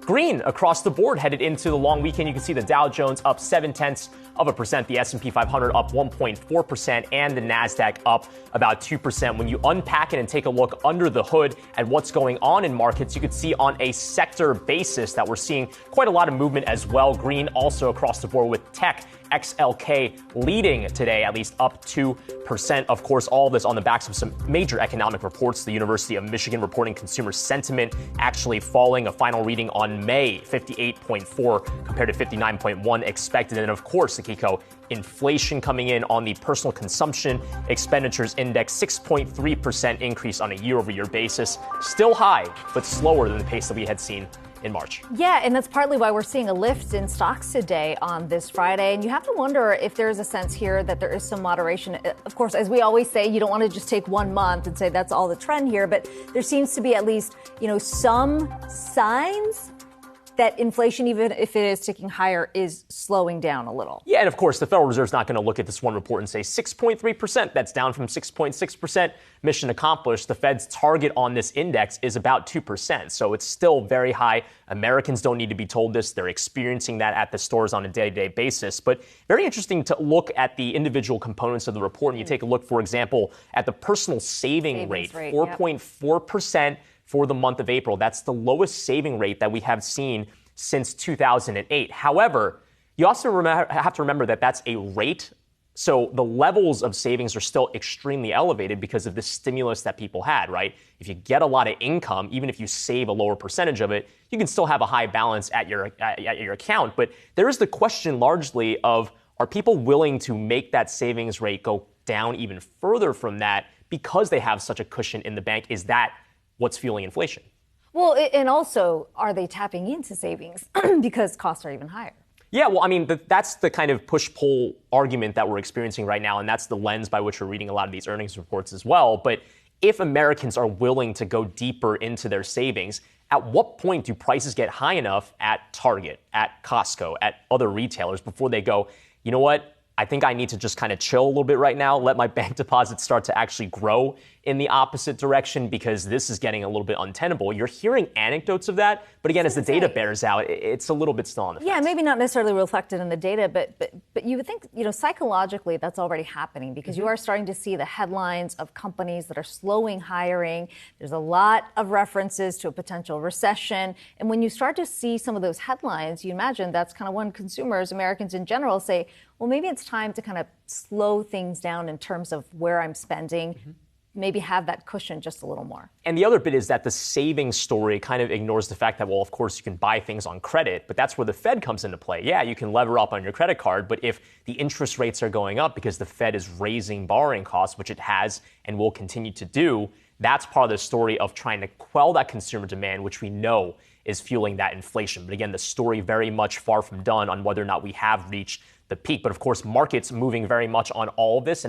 green across the board headed into the long weekend. You can see the Dow Jones up 0.7%, the S&P 500 up 1.4%, and the Nasdaq up about 2%. When you unpack it and take a look under the hood at what's going on in markets, you can see on a sector basis that we're seeing quite a lot of movement as well. Green also across the board with tech, XLK leading today, at least up 2%. Of course, all this on the backs of some major economic reports. The University of Michigan reporting consumer sentiment actually falling. A final reading on May, 58.4 compared to 59.1 expected. And of course, Akiko, inflation coming in on the personal consumption expenditures index, 6.3% increase on a year-over-year basis. Still high, but slower than the pace that we had seen in March. Yeah, and that's partly why we're seeing a lift in stocks today on this Friday. And you have to wonder if there is a sense here that there is some moderation. Of course, as we always say, you don't want to just take 1 month and say that's all the trend here. But there seems to be at least, some signs that inflation, even if it is ticking higher, is slowing down a little. Yeah, and of course, the Federal Reserve's not going to look at this one report and say 6.3%. That's down from 6.6%. Mission accomplished. The Fed's target on this index is about 2%. So it's still very high. Americans don't need to be told this. They're experiencing that at the stores on a day-to-day basis. But very interesting to look at the individual components of the report. And you take a look, for example, at the personal savings rate, 4.4%. For the month of April. That's the lowest saving rate that we have seen since 2008. However, you also have to remember that that's a rate. So the levels of savings are still extremely elevated because of the stimulus that people had, right? If you get a lot of income, even if you save a lower percentage of it, you can still have a high balance at your account. But there is the question largely of, are people willing to make that savings rate go down even further from that because they have such a cushion in the bank? Is that what's fueling inflation? Well, and also, are they tapping into savings because costs are even higher? Yeah, well, I mean, that's the kind of push-pull argument that we're experiencing right now, and that's the lens by which we're reading a lot of these earnings reports as well. But if Americans are willing to go deeper into their savings, at what point do prices get high enough at Target, at Costco, at other retailers before they go, you know what? I think I need to just kind of chill a little bit right now, let my bank deposits start to actually grow in the opposite direction because this is getting a little bit untenable. You're hearing anecdotes of that, but again, as the data bears out, it's a little bit still on the fence. Yeah, maybe not necessarily reflected in the data, but you would think, psychologically that's already happening because you are starting to see the headlines of companies that are slowing hiring. There's a lot of references to a potential recession. And when you start to see some of those headlines, you imagine that's kind of when consumers, Americans in general, say, well, maybe it's time to kind of slow things down in terms of where I'm spending, maybe have that cushion just a little more. And the other bit is that the savings story kind of ignores the fact that, well, of course, you can buy things on credit, but that's where the Fed comes into play. Yeah, you can lever up on your credit card, but if the interest rates are going up because the Fed is raising borrowing costs, which it has and will continue to do, that's part of the story of trying to quell that consumer demand, which we know is fueling that inflation. But again, the story very much far from done on whether or not we have reached the peak. But of course, markets moving very much on all of this. And